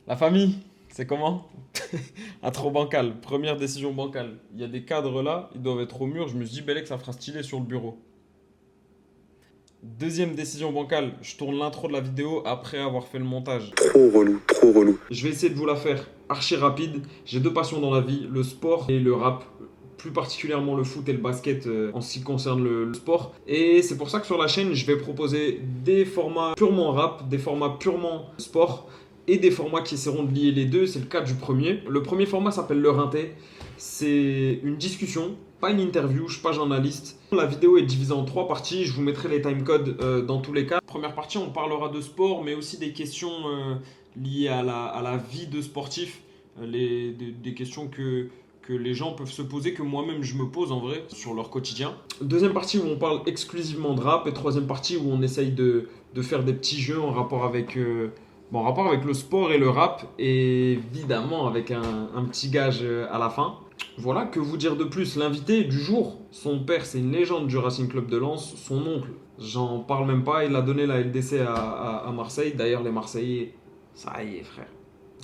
La famille, c'est comment? Ah, trop bancal. Première décision bancale. Il y a des cadres là, ils doivent être au mur. Je me suis dit, Bellec, ça fera stylé sur le bureau. Deuxième décision bancale, je tourne l'intro de la vidéo après avoir fait le montage. Trop relou, trop relou. Je vais essayer de vous la faire archi rapide. J'ai deux passions dans la vie, le sport et le rap. Plus particulièrement le foot et le basket en ce qui concerne le sport. Et c'est pour ça que sur la chaîne, je vais proposer des formats purement rap, des formats purement sport et des formats qui essaieront de lier les deux. C'est le cas du premier. Le premier format s'appelle Le Rinté. C'est une discussion, pas une interview, je ne suis pas journaliste. La vidéo est divisée en trois parties. Je vous mettrai les timecodes dans tous les cas. Première partie, on parlera de sport, mais aussi des questions liées à la vie de sportif. Des questions que les gens peuvent se poser, que moi-même je me pose en vrai sur leur quotidien. Deuxième partie où on parle exclusivement de rap et troisième partie où on essaye de faire des petits jeux en rapport avec le sport et le rap et évidemment avec un petit gage à la fin. Voilà, que vous dire de plus? L'invité du jour, son père c'est une légende du Racing Club de Lens, son oncle, j'en parle même pas, il a donné la LDC à Marseille. D'ailleurs les Marseillais, ça y est frère.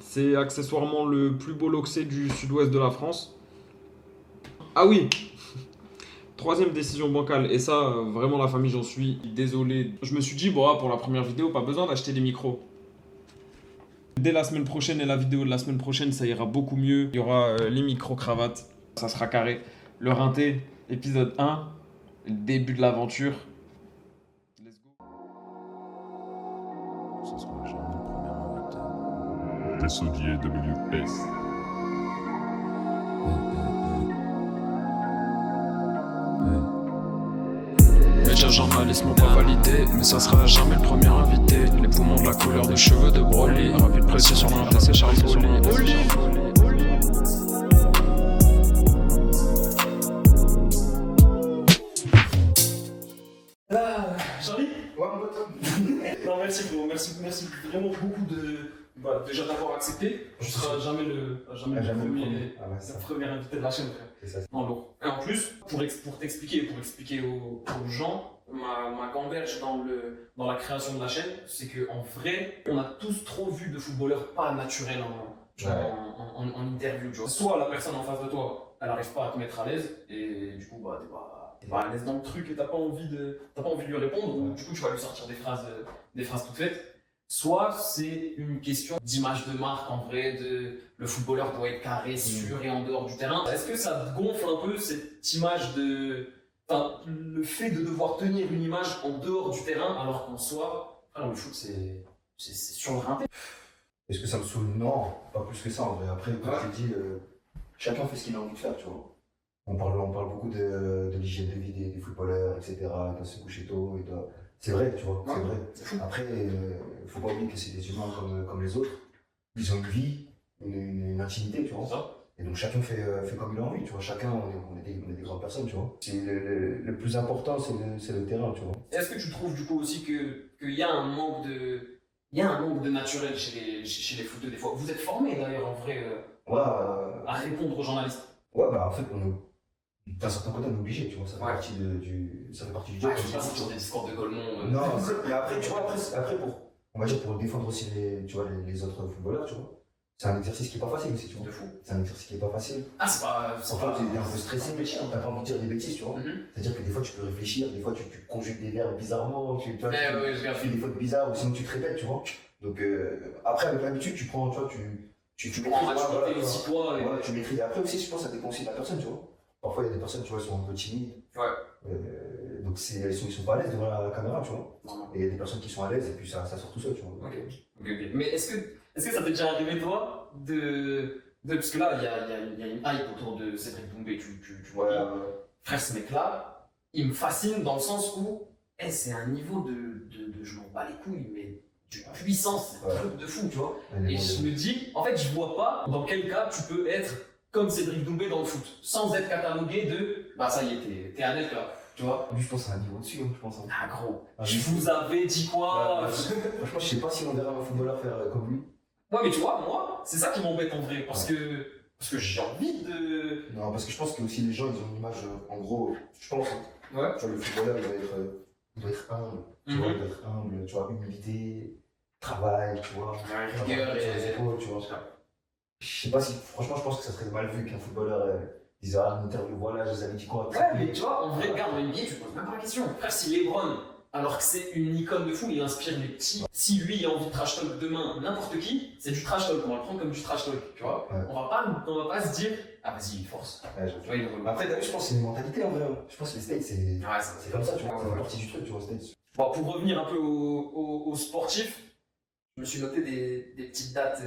C'est accessoirement le plus beau loxé du sud-ouest de la France. Ah oui, troisième décision bancale, et ça, vraiment la famille, j'en suis désolé. Je me suis dit, bon, pour la première vidéo, pas besoin d'acheter des micros. Dès la semaine prochaine et la vidéo de la semaine prochaine, ça ira beaucoup mieux. Il y aura les micro-cravates, ça sera carré. Le rinté, épisode 1, le début de l'aventure. Let's go. Ce sera jamais le premier invité. SODIE WS. Média journalisme pas validé, mais ça sera jamais le premier invité. Les poumons de la couleur des cheveux de Broly. Rapide précis sur l'inté, c'est Charles Oli. Charlie? Ouais, mon pote. Non, merci gros, merci vraiment beaucoup déjà d'avoir accepté. Tu seras jamais le premier, Ah ouais, ça. le premier invité de la chaîne, frère. C'est ça. Non, lourd. Et en plus, pour t'expliquer aux gens, ma gamberge dans la création de la chaîne, c'est qu'en vrai, on a tous trop vu de footballeurs pas naturels en interview. Tu vois. Soit la personne en face de toi, elle n'arrive pas à te mettre à l'aise, et du coup, bah, t'es pas à l'aise dans le truc et t'as pas envie de lui répondre, ou du coup, tu vas lui sortir des phrases toutes faites. Soit c'est une question d'image de marque en vrai, le footballeur doit être carré, sûr et en dehors du terrain. Est-ce que ça te gonfle un peu cette image enfin, le fait de devoir tenir une image en dehors du terrain alors qu'en soi, le foot c'est sur le rinté. Est-ce que ça me saoule? Non, pas plus que ça en vrai. Après, comme je t'ai dit, chacun fait ce qu'il a envie de faire, tu vois. On parle beaucoup de l'hygiène de vie des footballeurs, etc. Il doit se coucher tôt, c'est vrai, tu vois, c'est vrai. Après, faut pas oublier que c'est des humains comme les autres. Ils ont une vie, une intimité, tu vois. Et donc chacun fait comme il a envie, tu vois. Chacun, on est des grandes personnes, tu vois. Le plus important, c'est le terrain, tu vois. Est-ce que tu trouves du coup aussi qu'il y a un manque de naturel chez les footeux des fois? Vous êtes formés d'ailleurs en vrai Ouais, à répondre aux journalistes. ouais, bah en fait, d'un certain côté, on est obligé, tu vois. Ça fait partie ça fait partie du job. Je sais pas si sur des discours de Golemont. Non, mais après, tu vois, après on va dire pour défendre aussi tu vois, les autres footballeurs, tu vois. C'est un exercice qui est pas facile aussi, tu vois. De fou. C'est un exercice qui est pas facile. Ah, c'est pas. Parfois, tu es un peu stressé, t'as pas envie de dire des bêtises, tu vois. C'est-à-dire que des fois, tu peux réfléchir, des fois, tu conjugues des verbes bizarrement, tu vois, tu fais des fautes bizarres, ou sinon tu te répètes, tu vois. Donc, après, avec l'habitude, tu prends, tu vois, tu prends en maîtrises, maturité aussi, toi. voilà, tu maîtrises. Après aussi, je pense que ça dépend aussi de la personne, tu vois. Parfois, il y a des personnes, tu vois, qui sont un peu timides. Ouais. Donc, ils sont pas à l'aise devant la caméra, tu vois. Et il y a des personnes qui sont à l'aise et puis ça sort tout seul, tu vois. Ok. Mais est-ce que ça t'est déjà arrivé, toi, parce que là, il y a une hype autour de Cédric Doumbé, tu vois. Frère, ce mec-là, il me fascine dans le sens où, c'est un niveau de je m'en bats les couilles, mais de puissance, c'est un truc de fou, tu vois. Et je me dis, en fait, je vois pas dans quel cas tu peux être comme Cédric Doumbé dans le foot, sans être catalogué bah ça y est, t'es un net là, tu vois. Lui, je pense que c'est un niveau dessus, je pense. Ah gros, je vous avais dit quoi? Franchement, je sais pas si on verra un footballeur faire comme lui. Ouais, mais tu vois, moi, c'est ça qui m'embête en vrai, parce que j'ai envie de. Non, parce que je pense que aussi les gens, ils ont une image, en gros, je pense. Ouais. Tu vois, le footballeur, il doit être humble. Tu vois, il doit être humble, tu vois, humilité, travail, tu vois. Rigueur sur les épaules, tu vois. Je sais pas si, franchement, je pense que ça serait mal vu qu'un footballeur dise ah, l'interview, voilà, je les avais dit quoi. Ouais, mais tu vois, en vrai, regarde, dans NBA, tu te poses même pas la question. Frère, si LeBron, alors que c'est une icône de fou, il inspire les petits. Si lui a envie de trash talk demain, n'importe qui, c'est du trash talk. On va le prendre comme du trash talk, tu vois. Ouais. On va pas se dire, ah vas-y, il force. Ouais, Tu vois, il est mais après, t'as vu, je pense que c'est une mentalité en vrai. Je pense que les States, c'est c'est comme ça, tu vois. Ça fait partie du truc, tu vois, States. Bon, pour revenir un peu aux sportifs, je me suis noté des petites dates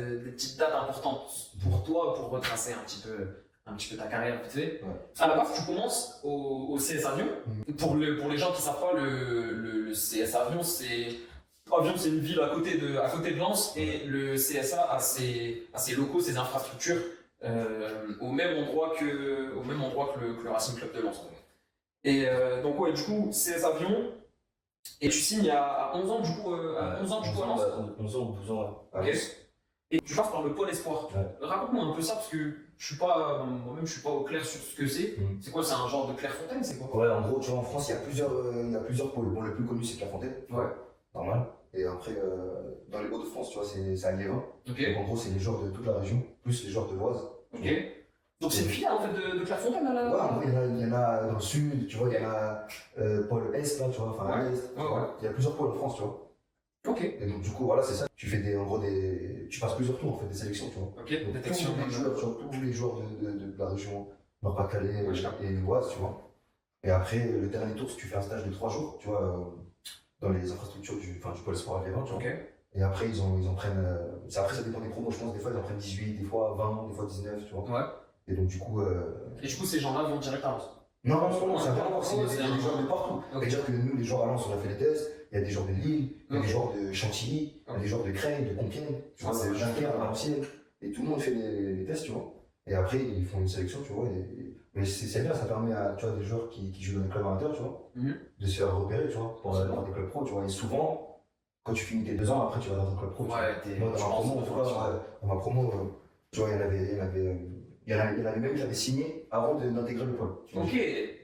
importantes pour toi, pour retracer un petit peu ta carrière vite fait. Ouais. À la base, tu commences au CS Avion. Pour les gens qui savent pas, le CS Avion, c'est une ville à côté de Lens, et le CSA a ses locaux, ses infrastructures au même endroit que le Racing Club de Lens. En fait. Et donc ouais, du coup, CS Avion. Et tu signes à 11 ans du coup, à Lens. 11 ans ou 12 ans, ouais. Ok. Et tu passes par le pôle espoir. Ouais. Raconte-moi un peu ça, parce que moi-même je suis pas au clair sur ce que c'est. C'est quoi, c'est un genre de Clairefontaine, c'est quoi? Ouais, en gros, tu vois, en France, il y a plusieurs pôles. Bon, le plus connu, c'est Clairefontaine. Ouais. Normal. Et après, dans les Hauts-de-France, tu vois, c'est à Liévin. Ok. Donc en gros, c'est les joueurs de toute la région, plus les joueurs de l'Oise. Ok. Donc c'est une filiale en fait de Clairefontaine à la. Ouais, en gros, il y en a dans le sud, tu vois, il y en a pôle Est, là, tu vois, enfin à l'Est. Ouais. Il y a plusieurs pôles en France, tu vois. Ok. Et donc, du coup, voilà, c'est ça. Tu fais en gros, tu passes plusieurs tours, en fait, des sélections, tu vois. Ok. Donc, Détection. tous les joueurs de la région Nord-Pas-de-Calais Ouais, je capte. et l'Oise, tu vois. Et après, le dernier tour, si tu fais un stage de 3 jours, tu vois, dans les infrastructures du pôle sport à Liévin, tu vois. Ok. Et après, ils en prennent. Après, ça dépend des promos, je pense. Des fois, ils en prennent 18, des fois 20, des fois 19, tu vois. Ouais. Et donc, du coup. Et du coup, ces gens-là vont direct à Lens. Non, ça n'a rien à voir. c'est Il y a des joueurs de partout. Ok. C'est-à-dire que nous, les joueurs à Lens, on a fait les tests. Il y a des joueurs de Lille, il y a Ok. des joueurs de Chantilly, il y a des joueurs de Creil, de Compiègne, tu vois, Ah, de c'est Dunkerque, à Valenciennes. Et tout le monde fait les tests, tu vois. Et après, ils font une sélection, tu vois. Mais c'est bien, ça permet à tu vois, des joueurs qui jouent dans les clubs amateurs, tu vois, de se faire repérer, tu vois, pour aller dans des clubs pro, tu vois. Et souvent, quand tu finis tes 2 ans, après, tu vas dans un club pro. tu vois. Moi, dans ma promo, en tout cas, dans ma promo, tu vois, il y en avait même qui avaient signé avant d'intégrer le pôle. tu vois. Ok.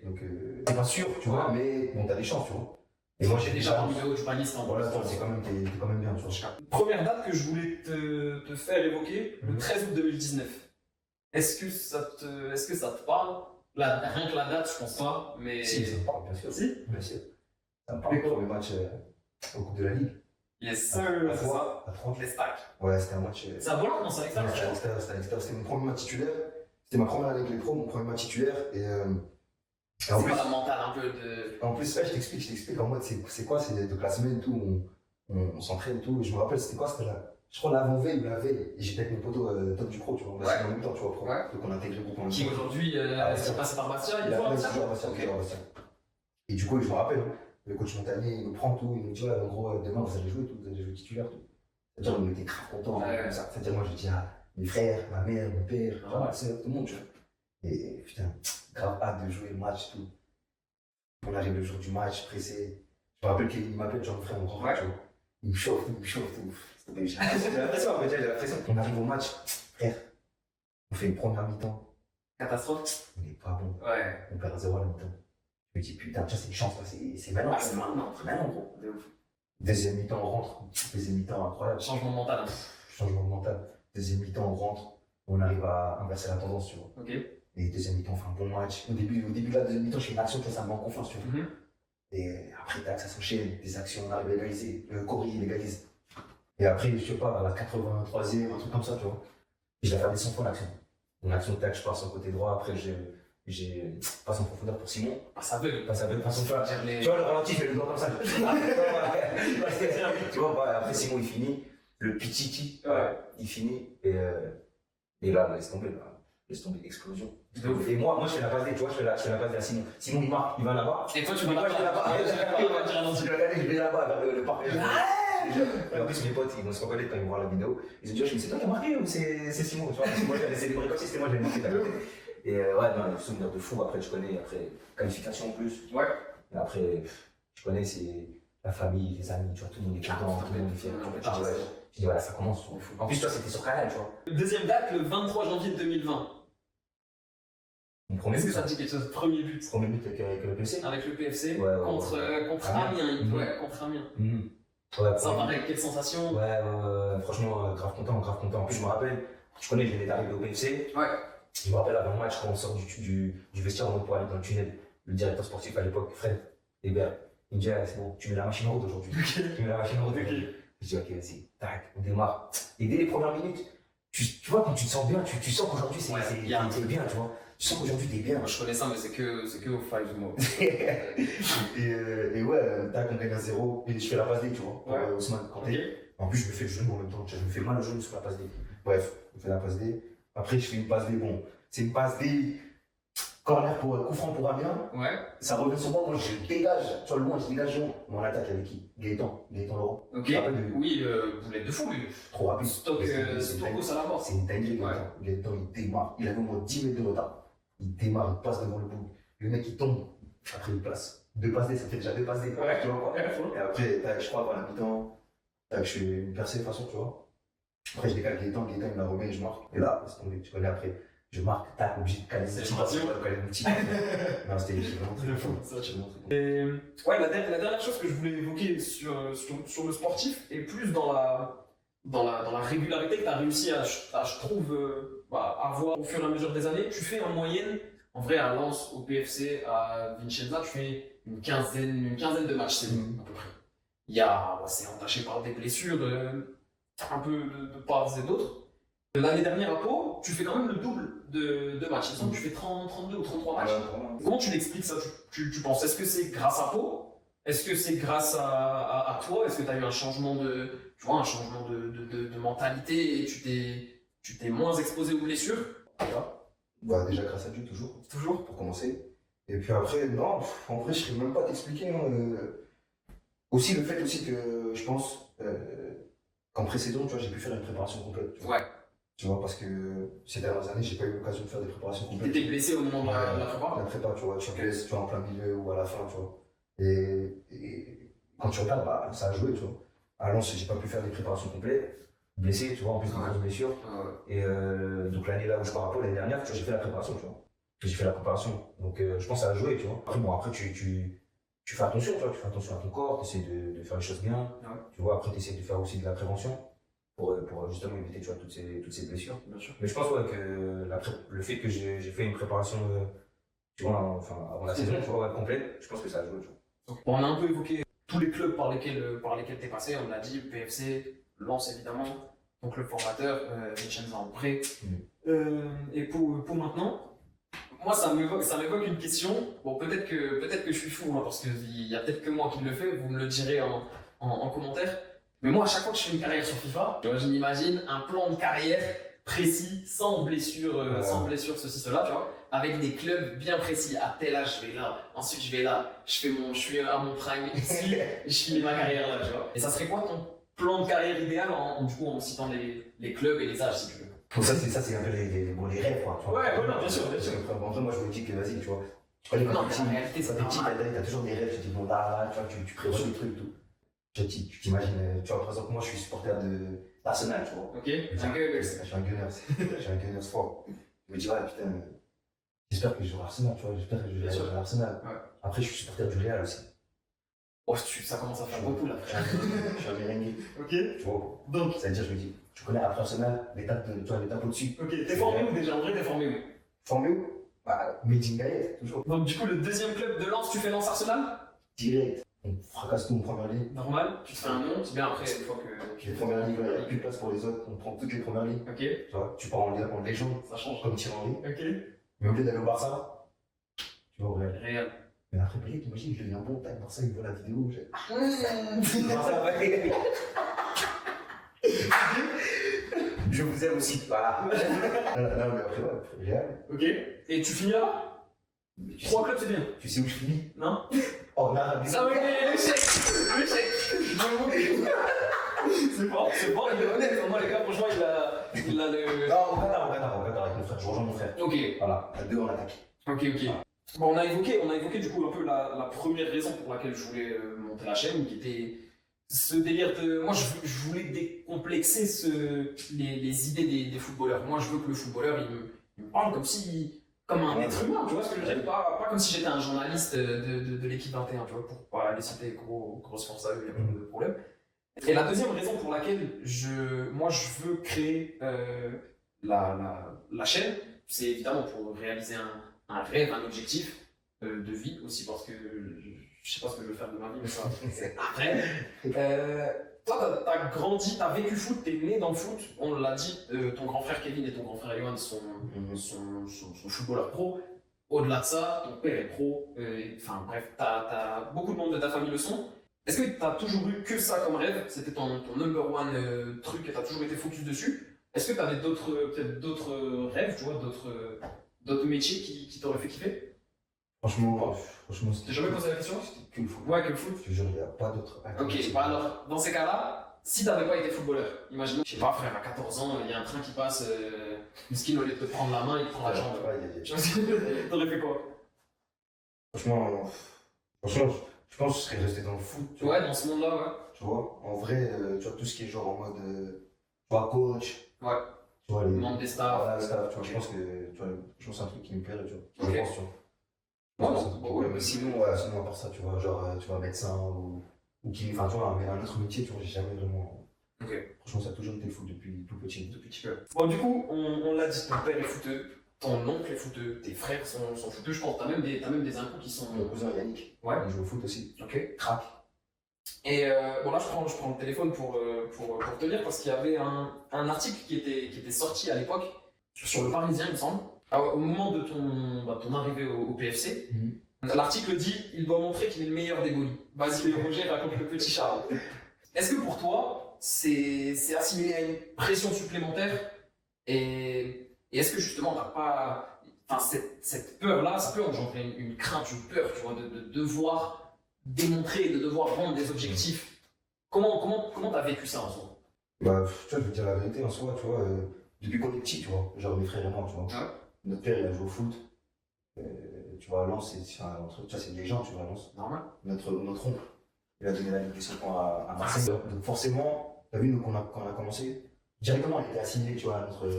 Donc, t'es pas sûr, tu vois, mais bon, t'as des chances, tu vois. Et moi, j'ai déjà parmi le haut du panier, c'est voilà, t'es quand même bien, tu vois. Première date que je voulais te faire évoquer, le 13 août 2019. Est-ce que ça te parle? Rien que la date, je pense pas, mais. Si, ça me parle, bien sûr. Si? Bien sûr. Ça me parle le premier match au Coupe de la Ligue. Yes, sir, À c'est trois, ça. à 30. Les stacks. Ouais, c'était un match. C'est à Boulogne, non, c'est à l'extérieur. C'était à l'extérieur. C'était mon premier match titulaire. C'était ma première année avec les pros, mon premier match titulaire. Et en C'est plus, pas la mentale un peu de. en plus, ouais, je t'explique en mode c'est quoi, c'est de la semaine et tout, on s'entraîne et tout. Et je me rappelle, c'était quoi, je crois l'avant-veille ou la veille. Et j'étais avec mon poteau Top du Pro, tu vois. On a signé en même temps, tu vois, pro. Ouais. Donc on a intégré le groupe en même Qui temps. aujourd'hui, Bastia. qui passe par Bastia, Il il a faut fait un toujours à Bastia, toujours à Bastia. Et du coup, je me rappelle, hein, le coach Montagnier, il nous prend tout, il nous dit, ouais, en gros, demain vous allez jouer tout, vous allez jouer titulaire, tout. C'est-à-dire, on était grave contents, Ouais. comme ça. C'est-à-dire, moi, je dis à mes frères, ma mère, mon père, Ah ouais. ma soeur, tout le monde, tu vois. Et putain, grave hâte de jouer le match, tout. On arrive le jour du match, pressé. Je me rappelle qu'il m'appelle, genre, mon frère, mon grand frère, tu vois. Il me chauffe, tout. J'ai l'impression, en fait, j'ai l'impression qu'on arrive au match, frère. On fait une première mi-temps, Catastrophe. on n'est pas bon. Ouais. On perd 0 à la mi-temps. Je me dis, putain, tiens, c'est une chance, là, c'est maintenant. Ah, c'est maintenant. C'est maintenant, gros. De ouf. Deuxième mi-temps, on rentre. Deuxième mi-temps, incroyable. Changement mental. Changement mental. Deuxième mi-temps, on rentre. On arrive à inverser la tendance, tu vois. Ok. Et deuxième mi-temps, on fait un bon match. Au début de la deuxième mi-temps, je fais une action, ça me met en confiance, tu vois. Et après, tac, ça s'enchaîne. Des actions, on arrive à égaliser. Le Corée, il égalise. Et après, je sais pas, à la 83e, un truc comme ça, tu vois. Et je la fais 100 fois l'action. Mon action, tac, je passe au côté droit. Après, j'ai passe en profondeur pour Simon. Ah, ça veut. Passe avec façon, tu vois. Dire les. Tu vois, le ralenti, je fais le doigt comme ça. Tu vois, bah, après Simon, il finit. Le Pichichi, Ouais. il finit. Et là, laisse tomber, explosion. De ouf. Et moi, je fais la passe D, tu vois, je fais la passe D à Simon. Simon, il marque, il va là-bas. Et toi, tu Mais vas moi, je vais là-bas. là-bas. Je vais regarder, je vais là-bas, vers le parc. Et en plus, mes potes, ils vont se reconnaître quand ils vont voir la vidéo. Ils ont dit, c'est toi qui as marqué ou c'est Simon? Tu vois, parce que moi, j'avais célébré comme si c'était moi, j'avais marqué. Et ouais, non, le souvenir de fou. Après, tu connais, après, qualification en plus. Ouais. Et après, tu connais, c'est la famille, les amis, tu vois, tout le monde est content, tout le monde est fier. Je dis, voilà, ça commence. En plus, toi, c'était sur Canal, tu vois. Deuxième date, le 23 janvier 2020. Mon premier Est-ce que but, ça te dit quelque chose? Premier but. premier but avec le PC. Avec le PFC Ouais, contre Amiens. Amiens. Mhm. Ouais, contre Amiens. Ouais, Ça premier paraît, quelle sensation? but. Ouais, franchement, grave content. En plus, je me rappelle, Je connais, je venais d'arriver au PFC. Ouais. Je me rappelle avant le match, quand on sort du vestiaire, on pour aller dans le tunnel. Le directeur sportif à l'époque, Fred Hébert, il me dit, ah, c'est bon, tu mets la machine en route aujourd'hui. Tu mets la machine en route aujourd'hui. Je dis, ok, vas-y, tac, on démarre. Et dès les premières minutes, tu vois, quand tu te sens bien, tu sens qu'aujourd'hui, Ouais, t'es bien. bien, tu vois. Tu sens qu'aujourd'hui, t'es bien. Moi, je connais ça, mais c'est que au five, moi. Et ouais, tac, on gagne à 0. Et je fais la passe D, tu vois, pour Ouais. Ousmane Kanté. Ok. En plus, je me fais le genou en même temps. Je me fais mal au genou sur la passe D. Bref, je fais la passe D. Après, je fais une passe D. Bon, c'est une passe D. Corner pour coup franc pour Amiens. Ouais. Ça revient sur moi. Moi, je dégage. Tu vois, loin, je dégage. Mon attaque avec qui? Gaëtan Laurent. Ok. Tu te rappelles de lui? Oui, boulette de fou, lui. Trop rapide. Stock, C'est Stokos à la mort. c'est une dinguerie, Ouais. Gaëtan. Gaëtan, il démarre. Il avait au moins 10 mètres de retard. Il démarre, il passe devant le bout. Le mec, il tombe. Après, il place. 2 passes D, ça fait déjà 2 passes D. Ouais. Tu vois quoi? Et après, tac, je crois, avant la mi-temps, tac, je fais une percée de toute façon, tu vois. Après, je décale Gaëtan, il me la remet et je marque. Et là, c'est tombé, tu connais après. Je marque, tac, obligé de caler C'est mon petit parti. passe, caler mon petit passe. Non, c'était vraiment très fou. C'était vraiment très fou. Et ouais, la dernière chose que je voulais évoquer sur le sportif est plus dans la régularité que tu as réussi à, je trouve, avoir au fur et à mesure des années. Tu fais en moyenne, en vrai, à Lens, au PFC, à Vicenza, tu fais une quinzaine de matchs, c'est à peu près. C'est entaché par des blessures, un peu de part et d'autre. L'année dernière à Pau, tu fais quand même le double de matchs. Il me semble que tu fais 32 ou 33 matchs. Vraiment. Comment tu l'expliques ça, tu penses? Est-ce que c'est grâce à Pau? Est-ce que c'est grâce à toi? Est-ce que tu as eu un changement de mentalité et tu t'es moins exposé aux blessures? Bah, déjà, grâce à Dieu, toujours, pour commencer. Et puis après, non, en vrai, je ne sais même pas t'expliquer. Hein, aussi, le fait aussi que je pense qu'en précédent, tu vois, j'ai pu faire une préparation complète. Tu vois. Ouais. Tu vois, parce que ces dernières années, j'ai pas eu l'occasion de faire des préparations Tu complètes. étais blessé au moment de la prépa? La prépa, tu vois, tu te blesses, tu vois, en plein milieu ou à la fin, tu vois. Et quand tu regardes, bah, ça a joué, tu vois. À Lens, j'ai pas pu faire des préparations complètes, blessé, tu vois, en plus de grosses blessures. Et donc l'année là où je pars à Pau, l'année dernière, tu vois, j'ai fait la préparation, tu vois. J'ai fait la préparation. Donc je pense que ça a joué, tu vois. Après, tu fais attention, tu vois, tu fais attention à ton corps, tu essaies de faire les choses bien. Ouais. Tu vois, après, tu essaies de faire aussi de la prévention pour justement éviter, tu vois, toutes ces blessures. Bien sûr. Mais je pense ouais, que le fait que j'ai fait une préparation, tu vois, enfin, avant la saison, tu vois, complète, je pense que ça a joué, tu vois. Bon, on a un peu évoqué tous les clubs par lesquels tu es passé. On l'a dit, PFC, Lens évidemment, ton club formateur, Vicenza en prêt. Et pour maintenant, moi ça m'évoque une question. Bon, peut-être que je suis fou, hein, parce qu'il y a peut-être que moi qui le fais, vous me le direz en commentaire. Mais moi, à chaque fois que je fais une carrière sur FIFA, tu vois, je m'imagine un plan de carrière précis, sans blessure, ceci, cela, tu vois, avec des clubs bien précis. À tel âge, je vais là, ensuite je vais là, je suis à mon prime ici, je finis ma carrière là, tu vois. Et ça serait quoi ton plan de carrière idéal en citant les clubs et les âges, si tu veux? Donc ça, c'est un peu les rêves, quoi. Tu vois. Ouais, voilà, bien sûr. En vrai, moi, je me dis que vas-y, tu vois. Tu connais Non, ma mais petite, en réalité, c'est t'as toujours des rêves, tu te dis, bon, là, tu vois, tu prévois des trucs, tout. Tu t'imagines, tu vois, par exemple, moi, je suis supporter d'Arsenal, tu vois. Ok, Je suis un Gunners fort. Je me dis, ouais, putain, j'espère que je jouerai à Arsenal, tu vois, j'espère que je Bien sûr. jouerai à Arsenal. Ouais. Après, je suis supporter du Real aussi. Oh, ça commence à faire beaucoup là, frère. Je suis un merengue. Ok, Tu vois. donc, C'est-à-dire, je me dis, tu connais après Arsenal, l'étape au-dessus. ok, t'es formé où déjà? En vrai, t'es formé où? Formé où? Bah, Medingaï, toujours. Donc, du coup, le deuxième club de Lens, tu fais Lens Arsenal? Direct. On fracasse tout en première ligne. Normal, tu te fais un nom, c'est bien après, une fois que. Les premières lignes, il n'y a plus de place pour les autres, on prend toutes les premières lignes. Ok, Tu vois, tu pars en légende, ça change. comme Thierry Henry. Ok, Mais au lieu d'aller au Barça, tu vois, au Real. réel. Mais après, Pelé, t'imagines, je deviens bon, tac, Barça, il voit la vidéo. Barça, ouais. Je vous aime aussi, voilà. Non, mais après, ouais, Real. Ok, et tu finis là-bas? 3 clubs, c'est bien. Tu sais où je finis? Non? En Arabie Ah oui, Saoudite. l'échec. C'est fort, il est honnête. Moi, les gars, franchement, il a le. Non, au Qatar, avec mon frère, je rejoins mon frère. Ok, Voilà, à 2 en attaque. ok. Bon, on a évoqué du coup un peu la première raison pour laquelle je voulais monter la chaîne, qui était ce délire de. Moi, je voulais décomplexer les idées des footballeurs. Moi, je veux que le footballeur, il me parle comme un être humain, tu vois ce que je veux dire? Pas comme si j'étais un journaliste de l'équipe 21, tu vois, pour pas les citer, grosse force à eux, il n'y a pas de problème. Et la deuxième raison pour laquelle moi je veux créer la chaîne, c'est évidemment pour réaliser un rêve, un objectif de vie aussi, parce que je sais pas ce que je veux faire de ma vie, mais ça, c'est après. Toi, t'as grandi, t'as vécu foot, t'es né dans le foot, on l'a dit, ton grand frère Kevin et ton grand frère Johan sont footballeurs pro. Au-delà de ça, ton père est pro, enfin bref, t'as beaucoup de monde de ta famille le sont. Est-ce que t'as toujours eu que ça comme rêve? C'était ton number one truc et t'as toujours été focus dessus? Est-ce que t'avais peut-être d'autres rêves, tu vois, d'autres métiers qui t'auraient fait kiffer? Franchement, T'as jamais posé la question? c'était que le foot. Ouais, que le foot. Je te jure, il n'y a pas d'autre. Ok, bah alors, dans ces cas-là, si t'avais pas été footballeur, imaginons, je sais pas, frère, à 14 ans, il y a un train qui passe, Miskin, au lieu de te prendre la main, il te prend la jambe. Tu vois, t'aurais fait quoi? Franchement, je pense que je serais resté dans le foot. Tu vois. Ouais, dans ce monde-là, ouais. Tu vois, en vrai, tu vois, tout ce qui est genre en mode, tu vois, coach. Ouais. Tu vois, Membre des stars. Voilà, staff, tu vois, je pense que, tu vois, c'est un truc qui me plairait, tu vois. Ok. Je pense, tu vois. Ouais, C'est un truc qui me ouais, plairait. ouais. Sinon, sinon, à part ça, tu vois, genre, tu vois, médecin ou qui, enfin, tu vois, un autre métier, tu vois, j'ai jamais vraiment. Ok. Franchement, ça a toujours été le foot depuis tout petit. Tout petit peu. Bon, du coup, on l'a dit, ton père est footeux, ton oncle est footeux, tes frères sont footeux, je pense, t'as même des incons qui sont. Mon cousin Yannick, Ouais. il joue au foot aussi. Ok. Crac. Et bon, là, je prends le téléphone pour te dire, parce qu'il y avait un article qui était sorti à l'époque, sur le Parisien, il me semble, au moment de ton arrivée au PFC. L'article dit il doit montrer qu'il est le meilleur des goalies. Vas-y, Roger, raconte le petit Charles. Est-ce que pour toi, c'est assimilé à une pression supplémentaire et est-ce que justement, t'as pas. Enfin, cette peur-là, ça peut engendrer une crainte, une peur, tu vois, de devoir démontrer, de devoir rendre des objectifs. Comment t'as vécu ça en soi? Bah, tu vois, je veux dire la vérité en soi, tu vois, depuis qu'on est petit, tu vois, genre mes frères et moi, tu vois. Ouais. Notre père, il a joué au foot. Tu vois, Lens, c'est des gens, tu vois, Lens. Normal. Notre oncle, il a donné la Ligue des Champions à Marseille. Donc forcément, t'as vu, nous, quand on a commencé, directement, il était assigné, tu vois, à notre,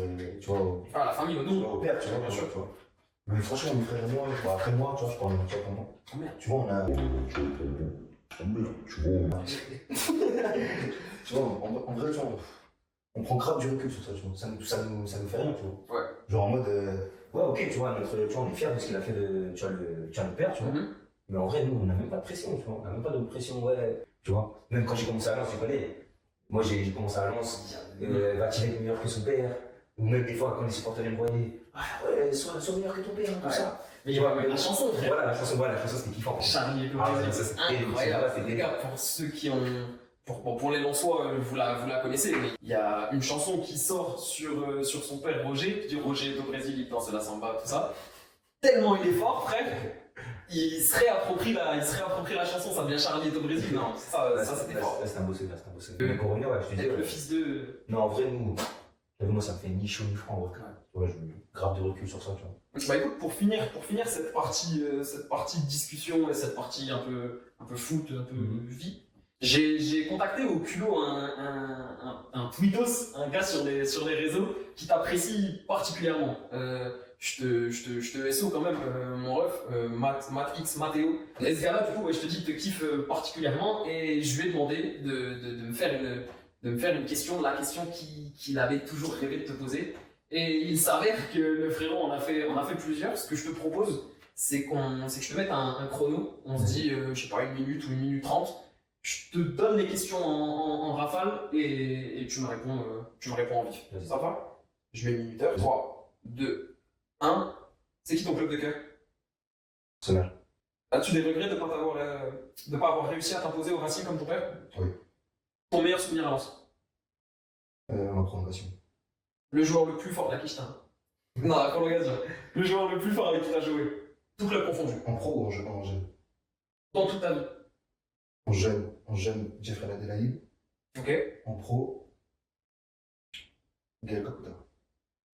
tu vois, Ah, la famille, tu nous. vois, au père, tu vois, Bien sûr. tu vois. Mais franchement, mes frères et moi, bah, après moi, tu vois, je parle de toi pour moi. Oh merde. Tu vois, on a. Tu vois, en vrai, tu vois, on prend grave du recul sur ça, tu vois. Ça nous fait rien, tu vois. Ouais. Genre en mode, ouais, ok, tu vois, on est fiers de ce qu'il a fait, tu vois, notre père, tu vois. Mais en vrai, nous, on n'a même pas de pression, tu vois. On n'a même pas de pression, ouais. Tu vois, même quand j'ai commencé à Lens, tu connais. Moi, j'ai commencé à Lens, Vatilek est meilleur que son père. Ou même des fois, quand les supporters me voyaient, ah ouais, sois meilleur que ton père, tout ça. Mais il y a la chanson, frère. Voilà, la chanson, c'était kiffant. Charlie et Ah ouais, Claude, ça, c'est c'était incroyable. c'était Les gars, pour ceux qui ont. Pour les Lensois, vous la connaissez, mais il y a une chanson qui sort sur son père Roger, qui dit Roger est au Brésil, il danse la samba, tout ça. Tellement il est fort, frère, il se réapproprie la chanson, ça devient Charlie est au Brésil. Non, ça c'était fort. Là, c'est un beau secret, c'est un beau secret. Mais pour revenir, ouais, je te dis. Être le fils de. Non, en vrai, nous, moi, ça me fait ni chaud ni froid, en vrai. Ouais. Ouais, je grave de recul sur ça, tu vois. Bah écoute, pour finir cette partie de discussion et cette partie un peu foot, un peu vie, j'ai contacté au culot un tweetos, un gars sur les réseaux qui t'apprécie particulièrement. Je te SO quand même, mon ref, Mathéo. Et ce gars-là, du coup, ouais, je te dis, te kiffe particulièrement et je lui ai demandé de me faire une question, la question qu'il avait toujours rêvé de te poser. Et il s'avère que le frérot on a fait plusieurs. Ce que je te propose, c'est que je te mette un chrono. On se dit, je sais pas, 1 minute ou 1 minute 30. Je te donne les questions en rafale et tu me réponds en vif. Ça va? Je mets minuteur. 3, 2, 1. C'est qui ton club de cœur? Arsenal. As-tu des regrets de ne pas avoir réussi à t'imposer au Racing comme ton père? Oui. Ton meilleur souvenir à Lens? En prolongation. Le joueur le plus fort, la quiche, non, la prolongation. Le joueur le plus fort avec qui t'as joué? Tout club confondu. En pro ou en jeune? Dans toute ta vie. En jeune, Jeffrey Adelaide. Ok. En pro, Gaël Kakuta.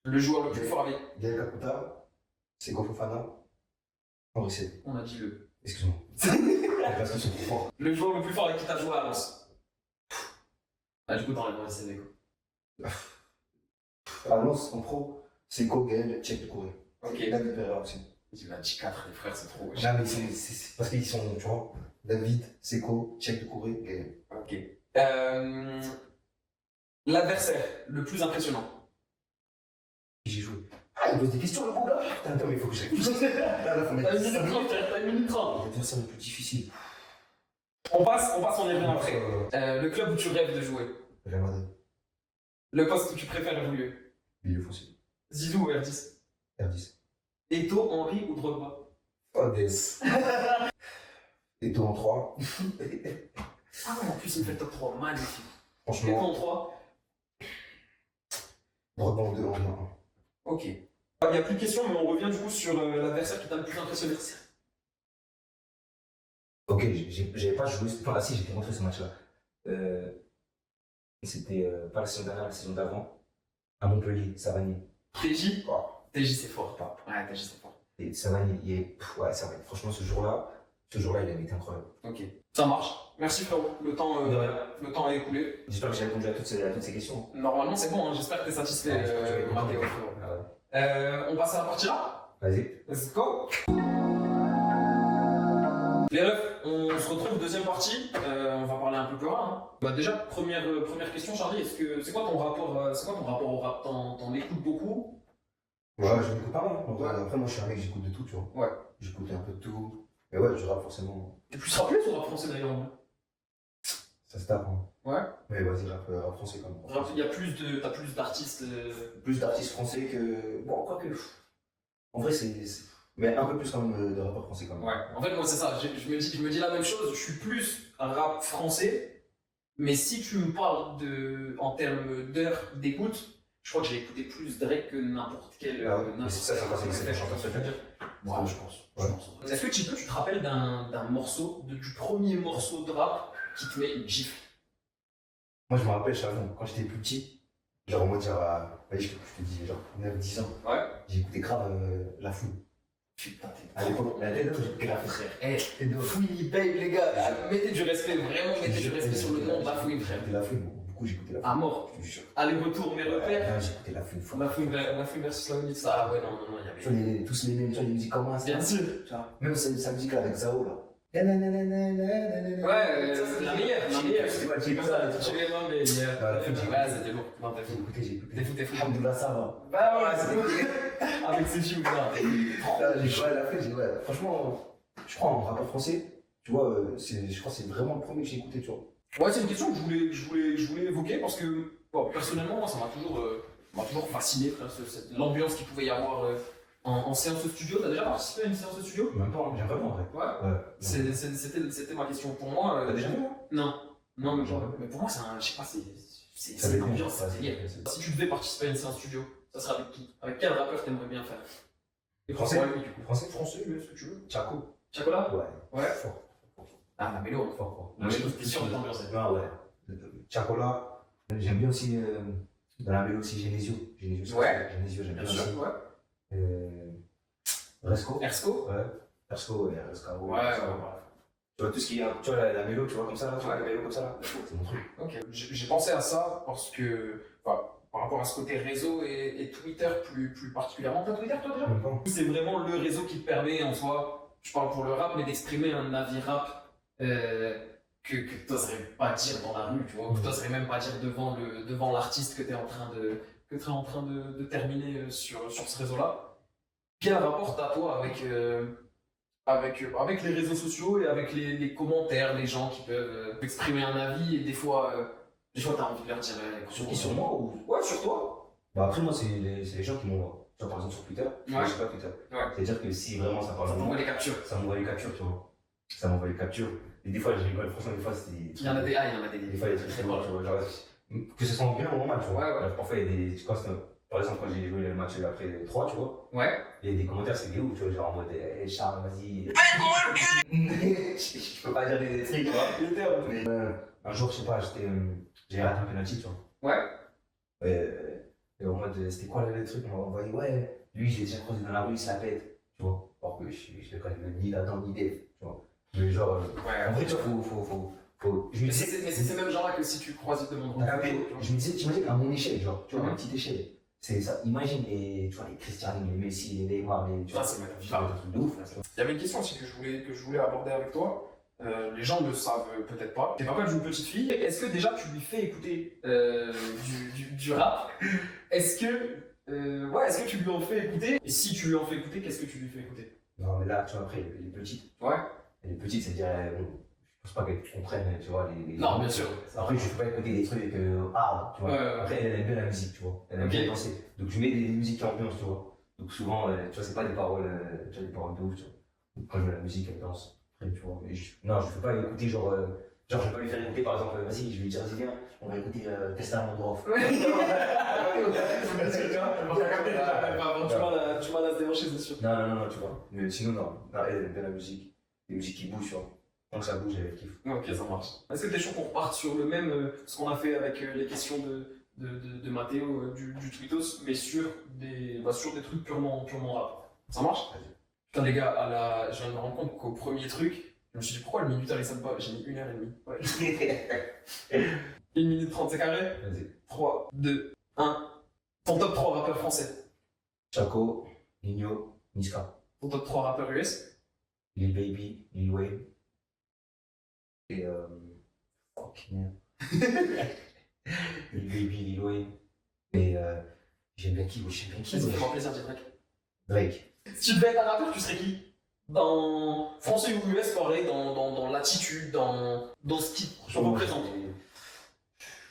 Le joueur le plus fort avec. Gaël Kakuta, Seko Fofana, Henri Saivet. On a dit le. Excuse-moi. Parce qu'ils sont trop forts. Le joueur le plus fort avec qui t'as joué à Lens. Ah, du coup, t'enlèves Henri Saivet, quoi. À Lens, en pro, Seko, Gaël, Tchèque de Corée. Ok. David Pereira aussi. Tu m'as dit 4, les frères, c'est trop. Non, mais c'est parce qu'ils sont, tu vois, David, Seko, Tchèque de Corée, Gaël. Ok. L'adversaire le plus impressionnant. il pose des questions, le gros là. Putain, attends, mais il faut que je réfléchisse. Là, faut mettre T'as 1 minute 30, t'as 1 minute 30. Il y a personne de plus difficile. On passe, on y revient après. Le club où tu rêves de jouer. Real Madrid. Le poste où tu préfères évoluer. Milieu foncier. Zizou ou R10. R10. Eto'o, Henry ou Drogba. Odès. Eto'o en 3. Ah ouais, en plus il me fait le top 3, magnifique. Eto'o Franchement, en 3. Drogba en 2, en 1. Ok. Il n'y a plus de questions, mais on revient du coup sur l'adversaire qui t'a le plus impressionné. Ok, j'avais pas joué. Enfin, si, j'étais rentré ce match-là. C'était pas la saison dernière, la saison d'avant. À Montpellier, Savanier. TJ Oh. TJ c'est fort. Ouais, TJ c'est fort. Et Savanier, ouais, Savanier. Franchement, ce jour-là, il avait été incroyable. Ok. Ça marche. Merci frérot. Le temps, De rien. le temps est écoulé. J'espère que j'ai répondu à toutes ces questions. Normalement c'est bon, hein. J'espère que t'es satisfait, Ouais, j'espère que tu vas être Mathéo, content. frérot. Ah ouais. On passe à la partie là. Vas-y. Let's go. Les refs, on se retrouve deuxième partie. On va parler un peu plus rare. Hein. Bah déjà première question, Charlie. C'est quoi ton rapport au rap? T'en écoutes beaucoup? Ouais, je m'écoute pas mal. Donc, après, moi, je suis un mec, j'écoute de tout, tu vois. Ouais. J'écoute un peu de tout. Mais ouais, je rappe forcément. T'es plus rappelé ou rap français d'ailleurs? En vrai Ça se tape, hein. Ouais. Mais vas-y, rap français quand même. Il y a t'as plus d'artistes. Plus d'artistes français que. Bon, quoi que. En vrai, c'est. Mais un peu plus quand même de rappeurs français quand même. Ouais. En fait, moi c'est ça. Je me dis la même chose. Je suis plus un rap français. Mais si tu me parles en termes d'heures d'écoute, je crois que j'ai écouté plus Drake que n'importe quel. Ah ouais, mais c'est ça, c'est les chanteurs secrets. Ouais, je pense. Ouais. Est-ce que tu te rappelles d'un morceau, du premier morceau de rap qui te met une gifle? Moi, je me rappelle, quand j'étais plus petit, genre en mode, je te dis, genre 9-10 ans, Ouais. j'ai écouté grave La Fouine. Putain, À l'époque, la tête, j'ai écouté La Fouine. Eh, Fouine, babe, les gars, mettez du respect, vraiment mettez du respect sur le nom de La Fouine, frère. J'ai écouté La Fouine, beaucoup j'ai écouté La Fouine. À mort. Je te jure. Aller-retour, mes repères. J'ai écouté La Fouine. La Fouine versus la Unité. Ah ouais, non, il y avait. Tu vois, tous les mêmes, tu vois, les musiques comme ça. Bien sûr. Même sa musique là avec Zao là. Ouais, ça c'est la meilleure. C'est quoi, j'ai Comme ça, tu les mains, mais. Ouais, c'était lourd. Non, t'as fou. J'ai écouté. T'es fou. Alhamdoulilah, ça va. Bah ouais, c'était ouf. Avec ces films là. La Fouine, ouais. Franchement, je crois en rappeur français, tu vois, je crois que c'est vraiment le premier que j'ai écouté, tu vois. Ouais, c'est une question que je voulais évoquer parce que, bon, personnellement, moi, ça m'a toujours fasciné, frère, l'ambiance qu'il pouvait y avoir en séance de studio. T'as déjà participé à une séance de studio? Même pas, j'ai vraiment en vrai. Ouais. C'était ma question pour moi. T'as déjà vu? Non, mais pour moi, je sais pas, c'est l'ambiance, c'est délire. Si tu devais participer à une séance studio, ça serait avec qui? Avec quel rappeur t'aimerais bien faire? Et Français? pourquoi lui, du coup? Français? Ce que tu veux. Chaco. Chacola? Ouais. Fort. Ah, la mélo, fort. La mélo, c'est sûr de l'ambiance. Ouais. Chacola. J'aime bien aussi, dans la mélo aussi, Genesio. Ouais. Genesio, j'aime bien aussi. Ouais. Resco. Ersco? Ouais. Resco, Resco. Ouais. Tu vois, tout ce qui est, tu vois, la mélo, tu vois, comme ça, là, tu vois, la mélo comme ça, là. C'est mon truc. Ok. J'ai pensé à ça parce que, par rapport à ce côté réseau et Twitter plus particulièrement. T'as Twitter, toi, déjà? Même pas. C'est vraiment le réseau qui te permet, en soi, je parle pour le rap, mais d'exprimer un avis rap que tu n'oserais pas dire dans la rue, tu vois, que tu n'oserais même pas dire devant l'artiste que tu es en train de terminer sur ce réseau-là. Quel rapport t'as, toi, avec les réseaux sociaux et avec les commentaires, les gens qui peuvent exprimer un avis et des fois t'as envie de leur dire. Sur qui, sur moi ou? Ouais, sur toi. Bah après, moi, c'est les gens qui m'envoient. Tu vois, par exemple, sur Twitter. Ouais. Je sais pas Twitter. Ouais. C'est-à-dire que si vraiment ça parle Ça de t'envoie moi, les captures. ça m'envoie les captures, tu vois. Ça m'envoie les captures. Et des fois, je rigole. Franchement, des fois, c'est. Il y en a des. Ah, il y en a des. Des fois, il y a des trucs très drôles, tu vois. Genre, que ce soit bien ou mal, tu vois. Ouais. Parfois, il y a des. Par exemple, quand j'ai joué le match après 3, tu vois. Ouais. Il y a des commentaires, c'est des ouf, tu vois. Genre en mode, hey, Charles, vas-y. Je peux pas dire des trucs, tu vois. Mais un jour, je sais pas, j'ai raté un penalty, tu vois. Ouais. Et en mode, c'était quoi le truc? On m'a envoyé, ouais, lui, je l'ai déjà croisé dans la rue, il se la pète, tu vois. Alors que je le connais ni là-dedans, ni Dave, tu vois. Mais genre, Ouais. en vrai, tu vois, faut. Je me Mais disais, c'est ces mêmes gens-là que si tu croises, ils te demandent. je me disais, t'imagines à mon échelle, genre, tu vois, à Mhm. ma petite échelle. C'est ça, imagine, et tu vois, les Cristiano, les Messi, les Neymar, les. Tu vois, Ça, c'est tu parles de trucs de ouf, là, ça. Il y avait une question aussi que je voulais aborder avec toi. Les gens ne le savent peut-être pas. T'es papa d'une petite fille. Est-ce que déjà tu lui fais écouter du rap? Est-ce que Ouais, est-ce que tu lui en fais écouter? Et si tu lui en fais écouter, qu'est-ce que tu lui fais écouter? Non, mais là, tu vois, après, elle est petite. Ouais. Elle est petite, c'est-à-dire, bon, je pense pas qu'elle comprenne, tu vois, les. Non, bien sûr. Après, je fais pas écouter des trucs hard, tu vois. Ouais. Après, elle aime bien la musique, tu vois. Elle aime bien danser. Donc, je mets des musiques ambiance, tu vois. Donc, souvent, tu vois, c'est pas des paroles, tu vois, des paroles de ouf, tu vois. Donc, quand je mets la musique, elle danse. Après, tu vois. Mais non, je fais pas écouter, genre, je vais pas lui faire écouter, par exemple, vas-y, je vais lui dire, vas-y, viens, on va écouter Testament de Rof. Ouais. Tu vas la se déhancher, c'est sûr. Non, tu vois. Mais sinon, non, elle aime bien la musique. Les musiques qui bougent, tu vois. Tant que ça bouge, elle kiffe. Ok, ça marche. Est-ce que t'es chaud qu'on reparte sur le même, ce qu'on a fait avec les questions de Mathéo du Twittos, mais sur des trucs purement rap? Ça marche? Putain, les gars, je viens de me rendre compte qu'au premier truc, je me suis dit pourquoi le minuteur il sonne pas? J'ai mis 1h30. Ouais. 1 minute 30, c'est carré? Vas-y. 3, 2, 1. Ton top 3 rappeurs français? Chaco, Nino, Niska. Ton top 3 rappeurs US? Lil Baby, Lil Wayne. Et fuck merde. Lil Baby, Lil Wayne. Et j'aime bien qui? Ça me fait plaisir de dire Drake. Drake. Si tu devais être un rappeur, tu serais qui? Dans français ou US, pareil, dans l'attitude, dans ce qui te représente.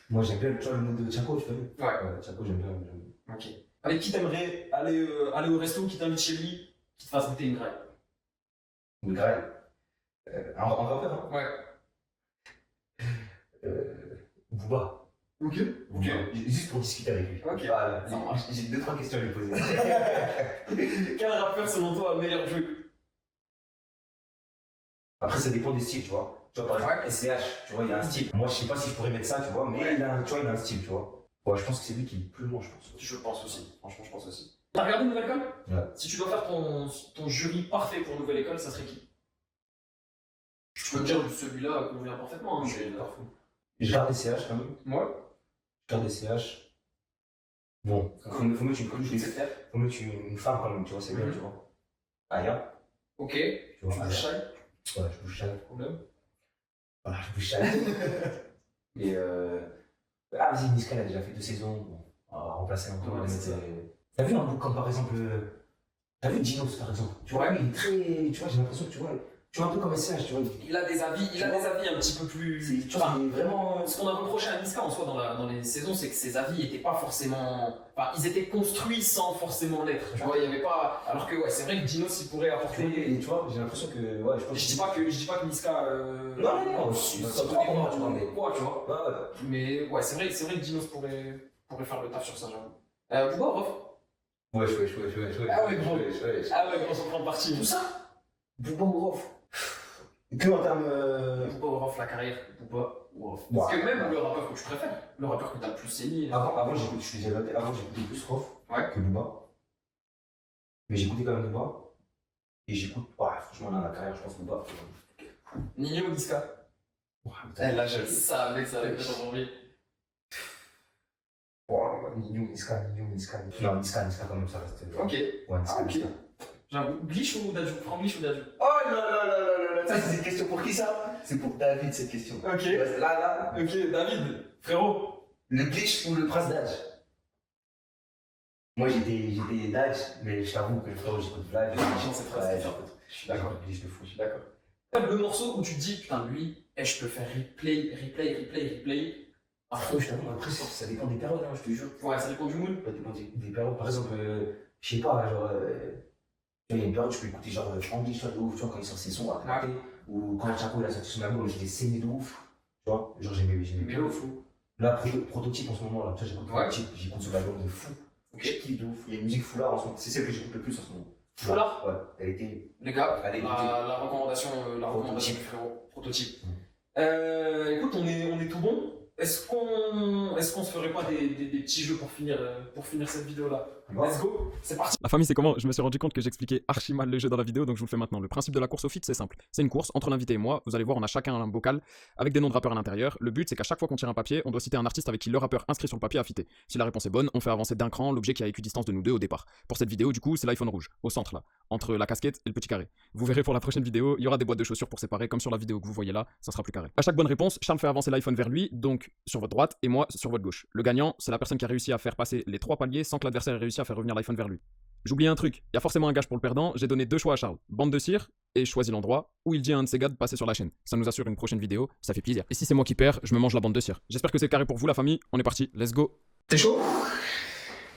Moi j'aime bien le mot de Chaco, tu connais? Ouais. Chaco, j'aime bien. Ok. Avec qui t'aimerais aller au resto, qui t'invite chez lui, qui te fasse goûter une graille? Une graille. En rappeur, hein? Ouais. Booba. Ok. Juste pour discuter avec lui. Ok. Voilà, Ça marche. j'ai 2-3 questions à lui poser. Quel rappeur, selon toi, a le meilleur jeu? Après, ça dépend des styles, tu vois. Tu vois, par exemple, SCH, tu vois, il a un style. Moi, je sais pas si je pourrais mettre ça, tu vois, mais il a un style, tu vois. Ouais, je pense que c'est lui qui est le plus loin, je pense. Je pense aussi. Franchement, je pense aussi. T'as regardé Nouvelle École? Ouais. Si tu dois faire ton jury parfait pour Nouvelle École, ça serait qui? Tu peux me dire celui-là convient parfaitement, hein, mais parfait. Je garde SCH quand même. Ouais. Je garde SCH. Bon, faut mettre une couche, faut mettre une femme quand même, tu vois, c'est bien, tu vois. Aya. Ok. Tu vois, Tu Aya. bouges shy? Ouais, je bouge chaque Problème. Voilà, je bouge chaque. Et vas-y, Niska, elle a déjà fait 2 saisons. Bon, on va remplacer un peu. Ouais, c'est ça. T'as vu un book comme par exemple. T'as vu Dinos par exemple? Tu vois, lui, il est très. Tu vois, j'ai l'impression que tu vois un peu comme SCH, tu vois. Il a des avis un petit peu plus. Tu vois, c'est vraiment. Ce qu'on a reproché à Niska en soi dans les saisons, c'est que ses avis étaient pas forcément. Enfin, ils étaient construits sans forcément l'être. Tu vois, il y avait pas. Alors que, ouais, c'est vrai que Dinos, il pourrait apporter. Et tu vois, j'ai l'impression que. Ouais, je pense Je dis pas que Niska. Non, ça pas pour moi, tu vois, mais. Quoi, tu vois. Ouais. Mais ouais, c'est vrai que Dinos pourrait faire le taf sur ça, j'avoue. Bouba, Rof? Ouais. Ah ouais, gros. Ah ouais, gros, on prend parti. Tout ça? Booba ou Rof? Que en termes. Booba ou Rof, la carrière. Booba ou Rof. Ouais. Parce que même le rappeur que tu préfères, le rappeur que t'as le plus saigné. Avant j'écoutais plus Rof que Booba. Mais j'écoutais quand même Booba. Et j'écoute. Ouais, franchement, là, la carrière, je pense Booba. Nino ou Niska? Ouais, Là, je savais que ça allait être envie. Nino, Niska. Non, Niska quand même, ça reste. Ok. Ouais, Niska. Ok. J'avoue, Glitch ou Dadju? Prends Glitch ou Dadju? Oh là, ça c'est une question pour qui ça? C'est pour David cette question. Ok. Là. Ok, David, frérot. Le glitch ou le prince d'Adj? Moi j'étais d'Adj, mais je t'avoue que le frérot j'écoute Vlad. C'est très Ouais, différent. je suis d'accord, glitch de fou. Je suis d'accord. Le morceau où tu te dis, putain, lui, je peux faire replay. Après, je t'avoue, après ça dépend des périodes, hein, je te jure. Ouais, ça dépend du mood. Ça dépend des périodes. Par exemple, je sais pas, genre. Il y a une période, je peux écouter genre Franglish, tu vois, quand il sort ses sons à côté. Ou quand Chaco il a sorti son album, j'étais saigné de ouf. Tu vois, genre j'aimais Mais bien. fou. Là, prototype en ce moment, là, tu vois, j'écoute Ouais. Prototype, j'écoute son album de fou. Ok. Je kiffe de ouf. Il y a une musique foulard en ce moment, c'est celle que j'écoute le plus en ce moment. Foulard? Ouais, elle était. Les gars, Allez, la recommandation Prototype. du frérot. Prototype. Écoute, on est tout bon. Est-ce qu'on se ferait pas des petits jeux pour finir cette vidéo-là? Let's go, c'est parti. La famille, c'est comment? Je me suis rendu compte que j'expliquais archi mal le jeu dans la vidéo, donc je vous le fais maintenant. Le principe de la course au feat, c'est simple. C'est une course entre l'invité et moi. Vous allez voir, on a chacun un bocal avec des noms de rappeurs à l'intérieur. Le but, c'est qu'à chaque fois qu'on tire un papier, on doit citer un artiste avec qui le rappeur inscrit sur le papier a fité. Si la réponse est bonne, on fait avancer d'un cran l'objet qui a équidistance de nous deux au départ. Pour cette vidéo, du coup, c'est l'iPhone rouge, au centre là. entre la casquette et le petit carré. Vous verrez pour la prochaine vidéo, il y aura des boîtes de chaussures pour séparer, comme sur la vidéo que vous voyez là, ça sera plus carré. À chaque bonne réponse, Charles fait avancer l'iPhone vers lui, donc sur votre droite, et moi sur votre gauche. Le gagnant, c'est la personne qui a réussi à faire passer les 3 paliers sans que l'adversaire ait réussi à faire revenir l'iPhone vers lui. J'oublie un truc, il y a forcément un gage pour le perdant, j'ai donné 2 choix à Charles, bande de cire, et je choisis l'endroit où il dit à un de ses gars de passer sur la chaîne. Ça nous assure une prochaine vidéo, ça fait plaisir. Et si c'est moi qui perds, je me mange la bande de cire. J'espère que c'est carré pour vous la famille, on est parti, let's go. T'es chaud?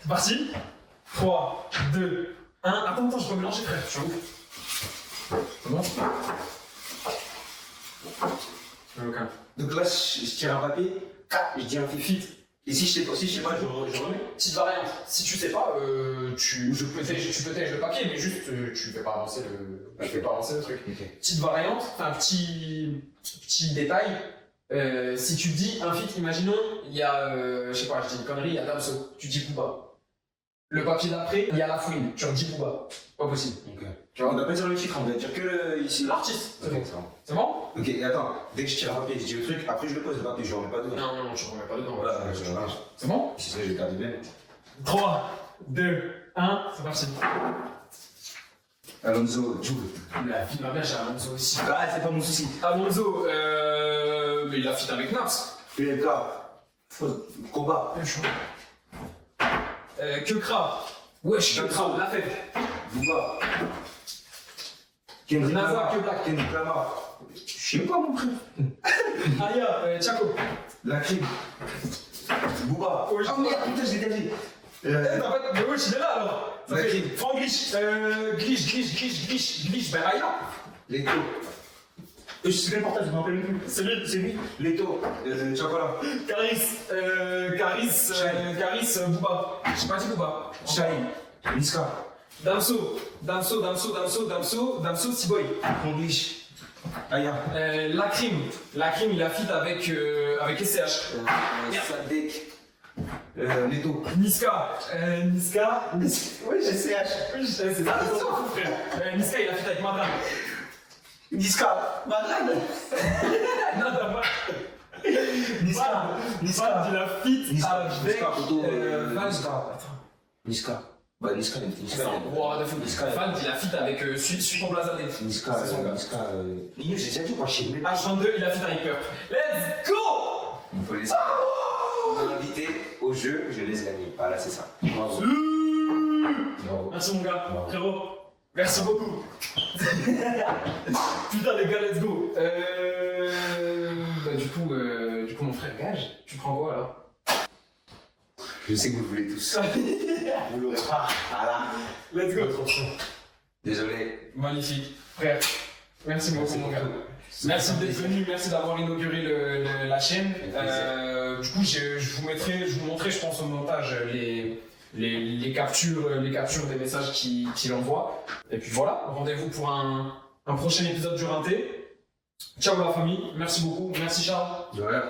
C'est parti. 3, 2, 1. Attends, je peux mélanger, frère. Je suis ouf. C'est bon? Ok. Donc là, je tire un papier, je dis un fit. Et si je sais pas, je remets. Petite variante. Si tu sais pas, tu peux tèges le papier, mais juste tu fais pas avancer le truc. Okay. Petite variante, enfin petit détail. Si tu dis un fit, imaginons, il y a, je sais pas, je dis une connerie, il y a Damso, tu dis Booba. Le papier d'après, il y a La Fouine, tu redis Booba. Pas possible. Ok. On doit pas dire le titre, on doit dire que ici. L'artiste. Ok, c'est bon. C'est bon? Ok, et attends, dès que je tire un papier, je dis le truc, après je le pose le papier, je remets pas dedans. Non, tu remets pas dedans. Voilà, C'est bon? si c'est ça, j'ai gardé bien. 3, 2, 1, c'est parti. Alonso, Jules. La fille ma mère, j'ai Alonso aussi. Ah, c'est pas mon souci. Alonso, mais il a fit avec Naps. PLK. Combat. Kekra. Wesh, Kekra, la fête. Booba. Kendrick Nava, Lamar. que Black. Kendrick Lamar. Je sais pas mon frère. Aya, Tchako. La crime. Booba. Oui. Oh merde, putain, je l'ai déjà dit. T'as pas. Mais wesh, il est là alors. Ça La fait crime. Franck Glitch. Glitch, ben Aya. Leto. Je sais quel portage, je m'en rappelle plus. C'est lui. Leto. Chocolat. Caris, Booba. J'ai pas dit Booba. Shine. Niska. Damso, Siboy. Conglish. Aya. Lacrim, il a fit avec SCH. Sadek. Leto. Niska. Oui, j'ai CH. Oui, c'est ça, frère. Niska, il a fit avec Madran. Niska. Madran. Non, t'as pas. Niska. Niska, il a fit Niska, avec Niska, photo, Van. Niska. Attends. Niska. Bah, Niska, Wow, de fou. Van, il a fit avec Suivant Blazadé. Niska, C'est son gars. Niska. J'ai déjà dit, moi, je sais même pas. H22, il a fit avec Purp. Let's go! Il faut laisser. Invité au jeu, je laisse gagner. Voilà, c'est ça. Bravo. Bravo. Merci mon gars, frérot. Merci beaucoup. Putain les gars, let's go. Du coup mon frère gage, tu prends quoi alors? Je sais que vous le voulez tous. Vous l'aurez pas. Voilà. Let's go. Désolé. Magnifique, frère. Merci beaucoup mon gars. Merci d'être venu, merci d'avoir inauguré la chaîne. Du coup, je vous montrerai, je pense, au montage les captures des messages qu'il envoie. Et puis voilà, rendez-vous pour un prochain épisode du Rinté. Ciao la famille, merci beaucoup, merci Charles. Ouais.